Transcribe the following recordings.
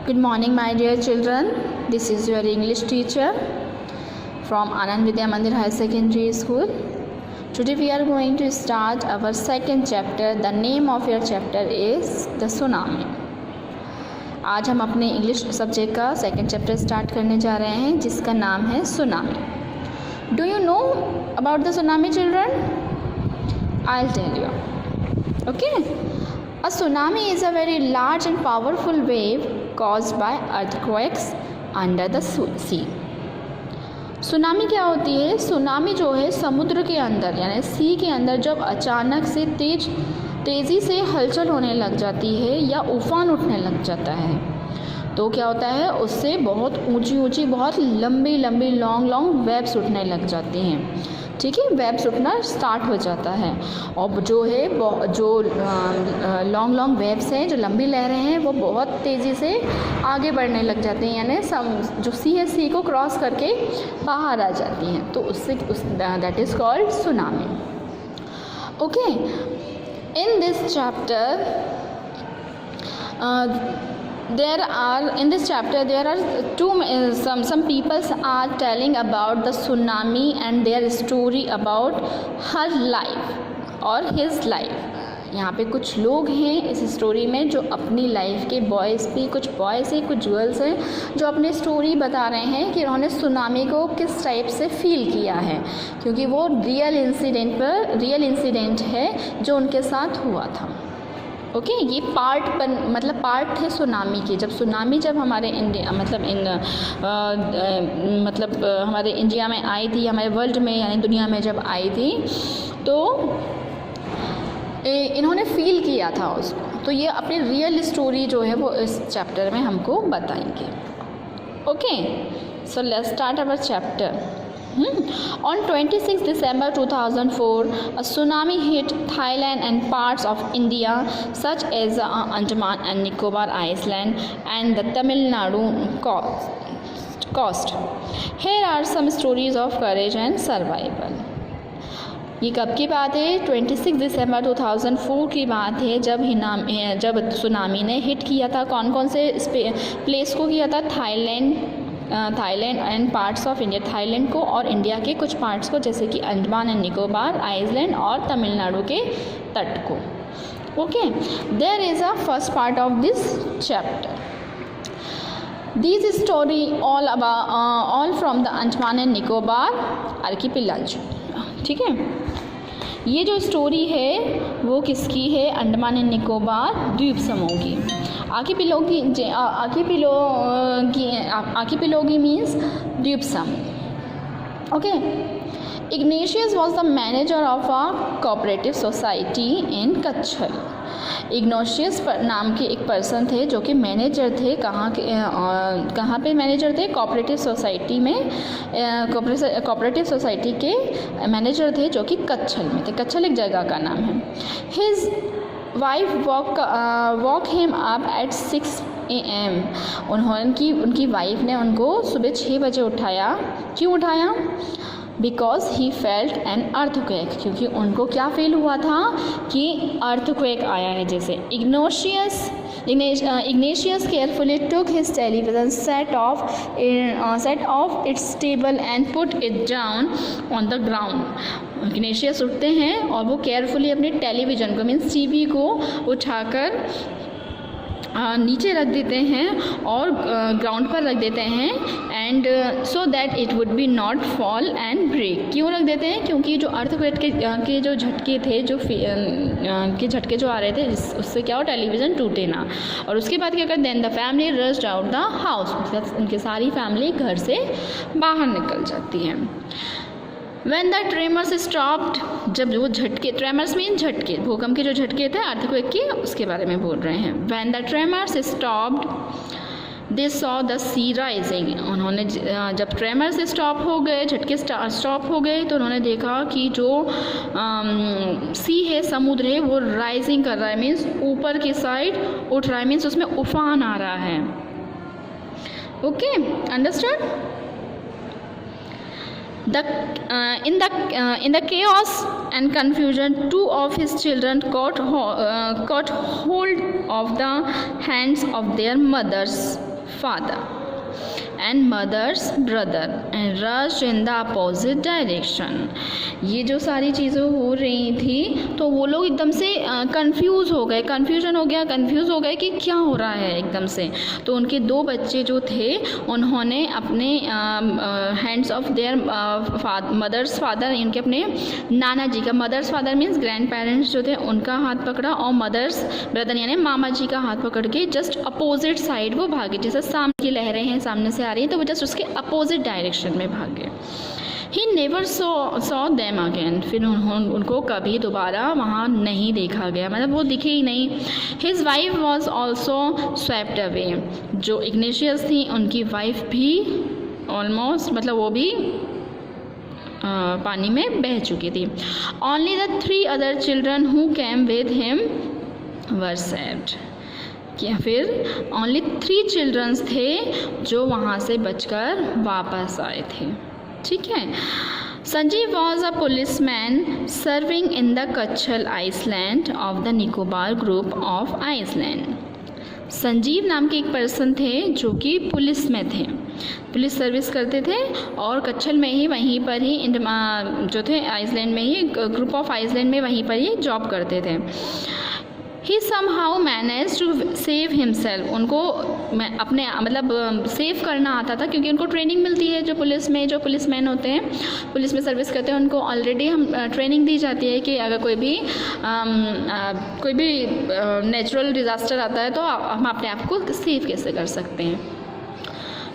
Good morning, my dear children. This is your English teacher from Anand Vidya Mandir High Secondary School. Today we are going to start our second chapter. The name of your chapter is the tsunami. आज हम अपने English subject का second chapter start करने जा रहे हैं जिसका नाम है tsunami. Do you know about the tsunami children? I will tell you. Okay. A tsunami is a very large and powerful wave caused by earthquakes under the sea. Tsunami क्या होती है? सुनामी जो है समुद्र के अंदर यानी सी के अंदर जब अचानक से तेज़ी से हलचल होने लग जाती है या उफान उठने लग जाता है तो क्या होता है, उससे बहुत ऊंची बहुत लंबी लॉन्ग वेव्स उठने लग जाती हैं. ठीक है, वेव्स उठना स्टार्ट हो जाता है और जो है जो लॉन्ग वेव्स हैं, जो लंबी लहरें हैं, वो बहुत तेज़ी से आगे बढ़ने लग जाती हैं यानी जो सी को क्रॉस करके बाहर आ जाती हैं तो that is called tsunami. Okay. In this chapter there are some peoples are telling about the tsunami and their story about her life or his life. यहाँ पे कुछ लोग हैं इस स्टोरी में जो अपनी लाइफ के कुछ बॉयज़ हैं, कुछ गर्ल्स हैं जो अपनी स्टोरी बता रहे हैं कि उन्होंने सुनामी को किस टाइप से फील किया है, क्योंकि वो रियल इंसिडेंट है जो उनके साथ हुआ था. ओके. ये पार्ट है सुनामी के. जब हमारे इंडिया हमारे इंडिया में आई थी, हमारे वर्ल्ड में यानी दुनिया में जब आई थी तो इन्होंने फील किया था उसको, तो ये अपनी रियल स्टोरी जो है वो इस चैप्टर में हमको बताएंगे. Okay. So let's start our chapter. On 26 December 2004, a tsunami hit Thailand and parts of India such as Andaman and Nicobar Island and the Tamil Nadu coast. Here are some stories of courage and survival. ये कब की बात है? 26 दिसंबर 2004 की बात है जब tsunami ने हिट किया था. कौन से प्लेस को किया था? Thailand and parts of India. Thailand को और इंडिया के कुछ पार्ट्स को जैसे कि अंडमान एंड निकोबार आइलैंड और तमिलनाडु के तट को. Okay. There is a first part of this chapter. This story all from the Andaman and Nicobar archipelago. ठीक है, ये जो स्टोरी है वो किसकी है? अंडमान एंड निकोबार द्वीप समूह की. आर्किपेलागो मीन्स द्वीप समूह. Okay. Ignatius was the manager of a cooperative society in Kachchal. Ignatius नाम के एक पर्सन थे जो कि मैनेजर थे. कहाँ पे मैनेजर थे? कोऑपरेटिव सोसाइटी में. कोऑपरेटिव सोसाइटी के मैनेजर थे जो कि कच्छल में थे. कच्छल एक जगह का नाम है. His wife walk him up at 6 AM. उनकी वाइफ ने उनको सुबह 6 बजे उठाया. क्यों उठाया? Because he felt an earthquake. क्योंकि उनको क्या फील हुआ था कि अर्थक्वेक आया है जैसे. Ignatius carefully took his television set off its table and put it down on the ground. Ignatius उठते हैं और वो केयरफुली अपने टेलीविज़न को मीन्स टीवी को उठाकर नीचे रख देते हैं और ग्राउंड पर रख देते हैं and so that it would be not fall and break. क्यों रख देते हैं? क्योंकि जो अर्थक्वेक के जो झटके थे झटके जो आ रहे थे उससे क्या हो, टेलीविज़न टूटे ना. और उसके बाद क्या करते? Then the family rushed out the house. उनकी सारी फैमिली घर से बाहर निकल जाती है. When the tremors stopped, जब वो झटके, ट्रेमर्स मीन झटके, भूकंप के जो झटके थे अर्थक्वेक के उसके बारे में बोल रहे हैं. When the tremors stopped, they saw the sea rising. उन्होंने जब ट्रेमर्स स्टॉप हो गए, झटके स्टॉप हो गए तो उन्होंने देखा कि जो सी है, समुद्र है, वो राइजिंग कर रहा है मीन्स ऊपर की साइड उठ रहा है मीन्स उसमें उफान आ रहा है. Okay, understand? In the chaos and confusion, 2 of his children caught hold of the hands of their mothers father and mother's brother and rushed in the opposite direction. ये जो सारी चीज़ें हो रही थी तो वो लोग एकदम से कंफ्यूज हो गए, कंफ्यूजन हो गया, कंफ्यूज हो गए कि क्या हो रहा है एकदम से। तो उनके दो बच्चे जो थे उन्होंने अपने hands of their mother's father, इनके अपने नाना जी का, mother's father means grandparents जो थे उनका हाथ पकड़ा, और मदर्स ब्रदर यानी मामा जी का हाथ पकड़ के जस्ट अपोजिट साइड वो भागे। जैसे सामने की लहरें हैं सामने से आ रही हैं तो वो जस्ट उसके अपोजिट डायरेक्शन में भागे। He never saw them again, फिर उनको कभी दोबारा वहाँ नहीं देखा गया, मतलब वो दिखे ही नहीं। His wife was also swept away, जो इग्नेशियस थी उनकी वाइफ भी ऑलमोस्ट, मतलब वो भी पानी में बह चुकी थी। Only the 3 other children who came with him were saved, कि फिर ओनली 3 चिल्ड्रंस थे जो वहाँ से बचकर वापस आए थे। ठीक है। Sanjeev was a policeman serving in the Kachchal island of the Nicobar group of island. Sanjeev नाम के एक पर्सन थे जो कि पुलिस में थे, पुलिस सर्विस करते थे और कच्छल में ही, वहीं पर ही जो थे आइसलैंड में ही, ग्रुप ऑफ आइसलैंड में वहीं पर ही जॉब करते थे। He somehow managed to save himself, उनको अपने मतलब सेव करना आता था क्योंकि उनको ट्रेनिंग मिलती है, जो पुलिस में जो पुलिसमैन होते हैं, पुलिस में सर्विस करते हैं, उनको ऑलरेडी हम ट्रेनिंग दी जाती है कि अगर कोई भी नेचुरल डिज़ास्टर आता है तो हम अपने आप को सेव कैसे कर सकते हैं।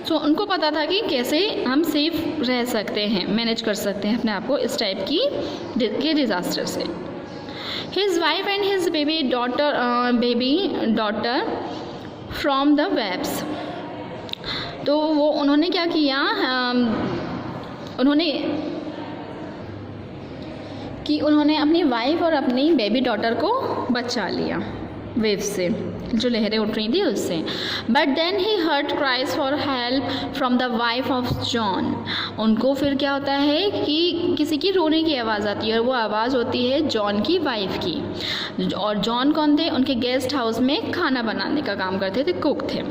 तो उनको पता था कि कैसे हम सेफ रह सकते हैं, मैनेज कर सकते हैं अपने आप को इस टाइप के डिज़ास्टर से। His wife and his baby daughter from the webs, तो वो उन्होंने क्या किया, उन्होंने अपनी वाइफ और अपनी बेबी डॉटर को बचा लिया वेव से, जो लहरें उठ रही थी उससे। But then he heard cries for help from the wife of John, उनको फिर क्या होता है कि किसी की रोने की आवाज़ आती है और वो आवाज़ होती है जॉन की वाइफ की। और जॉन कौन थे, उनके गेस्ट हाउस में खाना बनाने का काम करते थे, कुक थे।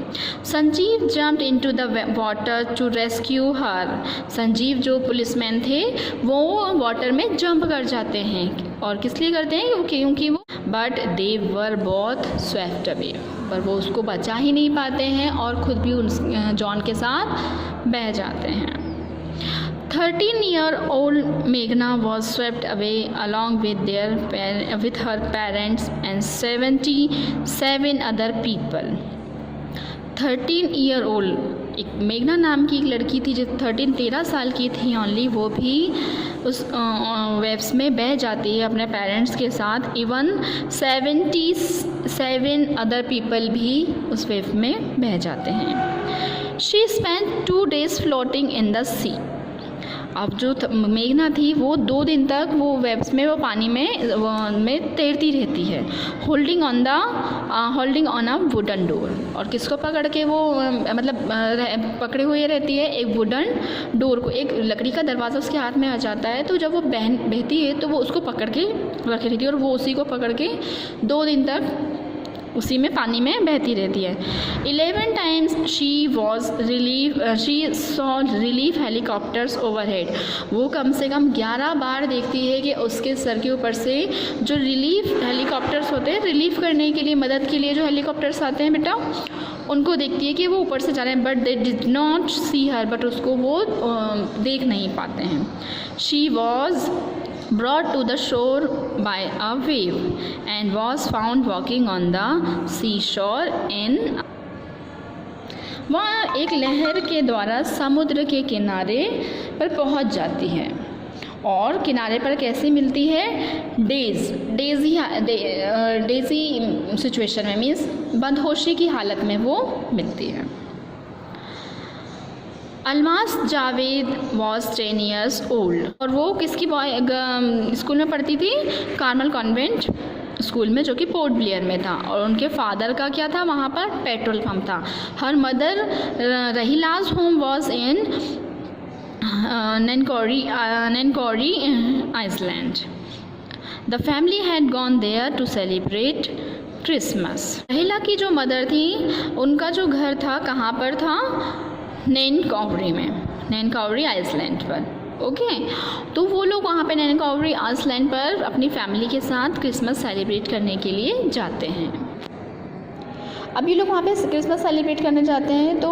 Sanjeev jumped into the water to rescue her, Sanjeev जो पुलिसमैन थे वो वाटर में जंप कर जाते हैं, और किस लिए करते हैं, क्योंकि वो, but they were both swept away, पर वो उसको बचा ही नहीं पाते हैं और ख़ुद भी जॉन के साथ बह जाते हैं। 13-year-old मेघना was swept away along with her parents and 77 other people। 13-year-old एक मेघना नाम की एक लड़की थी जो 13 साल की थी ओनली, वो भी उस वेव्स में बह जाती है अपने पेरेंट्स के साथ। इवन 77 अदर पीपल भी उस वेव में बह जाते हैं। She spend 2 days floating in the sea, अब जो मेघना थी वो 2 दिन तक वो वेव्स में, वो पानी में तैरती रहती है, holding on a wooden door, और किसको पकड़ के वो मतलब पकड़े हुए रहती है, एक वुडन डोर को, एक लकड़ी का दरवाज़ा उसके हाथ में आ जाता है, तो जब वो बहती है तो वो उसको पकड़ के रखी रहती है और वो उसी को पकड़ के 2 दिन तक उसी में पानी में बहती रहती है। 11 times she saw relief helicopters overhead, वो कम से कम 11 बार देखती है कि उसके सर के ऊपर से जो रिलीफ हेलीकॉप्टर्स होते हैं, रिलीफ करने के लिए, मदद के लिए जो हेलीकॉप्टर्स आते हैं बेटा, उनको देखती है कि वो ऊपर से जा रहे हैं, but they did not see her, बट उसको वो देख नहीं पाते हैं। She was brought to the shore by a wave and was found walking on the seashore in, वह एक लहर के द्वारा समुद्र के किनारे पर पहुंच जाती है, और किनारे पर कैसे मिलती है, डेजी सिचुएशन में, मीन्स बदहोशी की हालत में वो मिलती है। Almas Javed was 10 years old, और वो किसकी स्कूल में पढ़ती थी, कार्मल कॉन्वेंट स्कूल में, जो कि पोर्ट ब्लेयर में था, और उनके फादर का क्या था, वहाँ पर पेट्रोल पंप था। Her mother Rahila's home was in Nancowry island. The family had gone there to celebrate Christmas. Rahila की जो मदर थी उनका जो घर था कहाँ पर था, नैनकाउरी में, नैनकाउरी आइसलैंड पर। ओके तो वो लोग वहाँ पे नैनकाउरी आइसलैंड पर अपनी फैमिली के साथ क्रिसमस सेलिब्रेट करने के लिए जाते हैं। अब ये लोग वहाँ पे क्रिसमस सेलिब्रेट करने जाते हैं। तो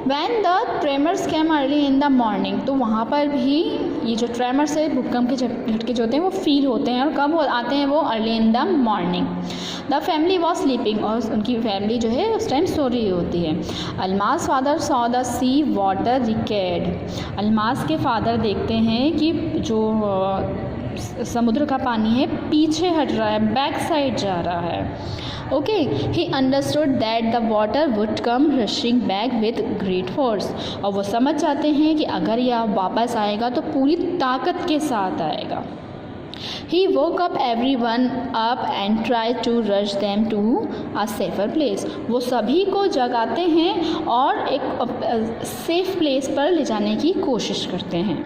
when the tremors came early in the morning, तो वहाँ पर भी ये जो ट्रेमर्स है, भूकंप के झटके जो होते हैं वो फील होते हैं, और कब आते हैं वो, early in the morning. The family was sleeping, और उनकी फैमिली जो है उस टाइम सो रही होती है। Almas father saw the sea water receded, Almas के फादर देखते हैं कि जो समुद्र का पानी है पीछे हट रहा है, बैक साइड जा रहा है। Okay he understood that the water would come rushing back with great force, और वो समझ जाते हैं कि अगर यह वापस आएगा तो पूरी ताकत के साथ आएगा। He woke up everyone up and tried to rush them to a safer place. वो सभी को जगाते हैं और एक सेफ प्लेस पर ले जाने की कोशिश करते हैं।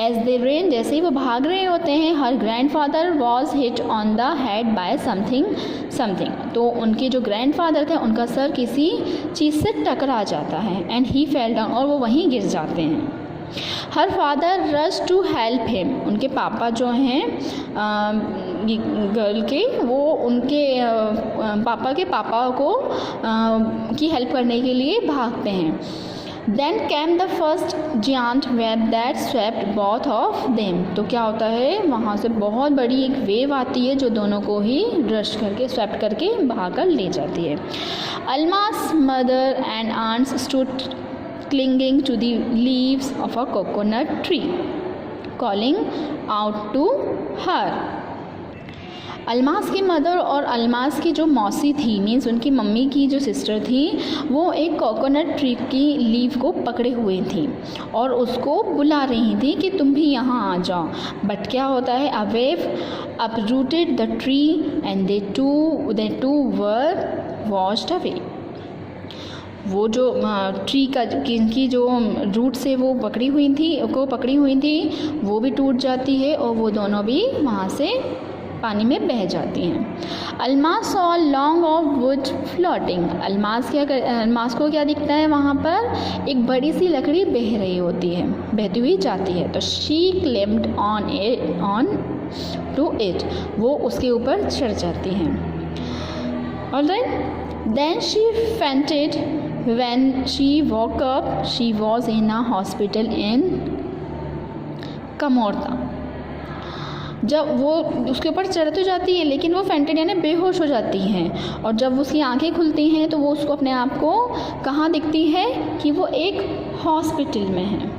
As they ran, जैसे ही वो भाग रहे होते हैं, her grandfather was hit on the head by something. तो उनके जो ग्रैंडफादर थे उनका सर किसी चीज़ से टकरा जाता है, and he fell down, और वो वहीं गिर जाते हैं। Her father rush to help him, उनके पापा जो हैं गर्ल के, वो उनके पापा के पापा को की हेल्प करने के लिए भागते हैं। Then came the first giant wave that swept both of them, तो क्या होता है वहाँ से बहुत बड़ी एक वेव आती है जो दोनों को ही रश करके स्वेप्ट करके भागकर ले जाती है। Almas mother and aunts stood clinging to the leaves of a coconut tree, calling out to her. Almas की मदर और अल्मास की जो मौसी थी, मीन्स उनकी मम्मी की जो सिस्टर थी, वो एक कोकोनट ट्री की लीव को पकड़े हुए थी और उसको बुला रही थी कि तुम भी यहाँ आ जाओ। बट क्या होता है, a wave uprooted the tree and they too were washed away. वो जो ट्री का की जो रूट से वो पकड़ी हुई थी वो भी टूट जाती है और वो दोनों भी वहाँ से पानी में बह जाती हैं। Almas saw long off would floating, Almas को क्या दिखता है, वहाँ पर एक बड़ी सी लकड़ी बह रही होती है, बहती हुई जाती है। तो शी क्लिम्ड ऑन टू इट, वो उसके ऊपर चढ़ जाती हैं। Alright, then she fainted. When she woke up, she was in a hospital in Kamorta. जब वो उसके ऊपर चढ़ तो जाती है लेकिन वो फेंटेड यानी बेहोश हो जाती हैं, और जब उसकी आंखें खुलती हैं तो वो उसको अपने आप को कहाँ दिखती है कि वो एक हॉस्पिटल में है,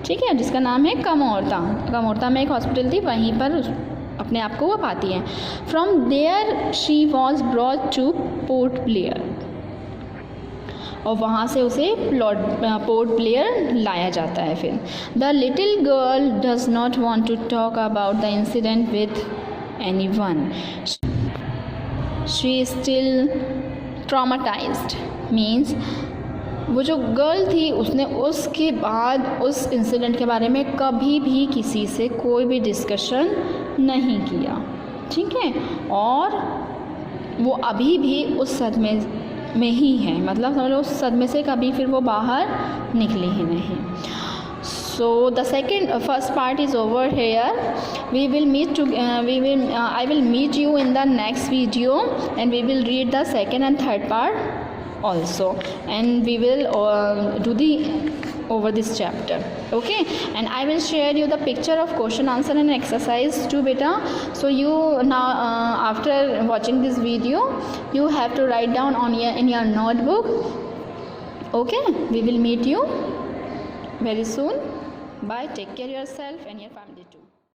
ठीक है, जिसका नाम है कमोरता। कमोरता में एक हॉस्पिटल थी, वहीं पर अपने आप को वो पाती है। From there she was brought to Port Blair, और वहाँ से उसे पोर्ट ब्लेयर लाया जाता है। फिर the little girl does not want to talk about the incident with anyone, she is still traumatised, means वो जो गर्ल थी उसने उसके बाद उस इंसिडेंट के बारे में कभी भी किसी से कोई भी डिस्कशन नहीं किया, ठीक है, और वो अभी भी उस सदमे में ही है, मतलब समझ लो उस सदमे से कभी फिर वो बाहर निकली ही नहीं। So the first part is over here. I will meet you in the next video, and we will read the second and third part also, and we will do over this chapter. Okay, and I will share you the picture of question answer and exercise too, beta. So you now after watching this video you have to write down in your notebook. Okay, we will meet you very soon. Bye, take care yourself and your family too.